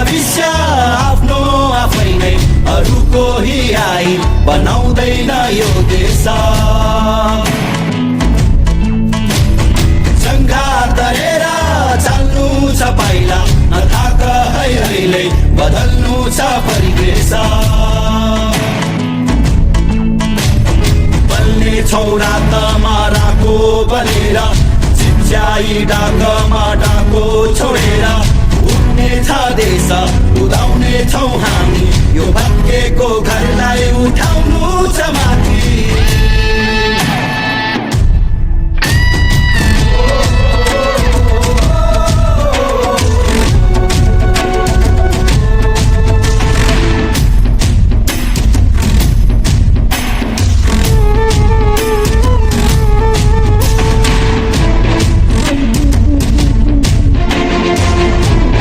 भविष्य आफ्नो आफै नै अरूको हिआई बनाउँदैन यो देश जङ्गा तरेर चाल्नु छ पाइला नथाक है अहिले बदल्नु छ परिवेश बल्ने छौरा त माराको बलेर चिच्याई डाकमा डाको छोडेर उड्ने छ देश उदाउने छौ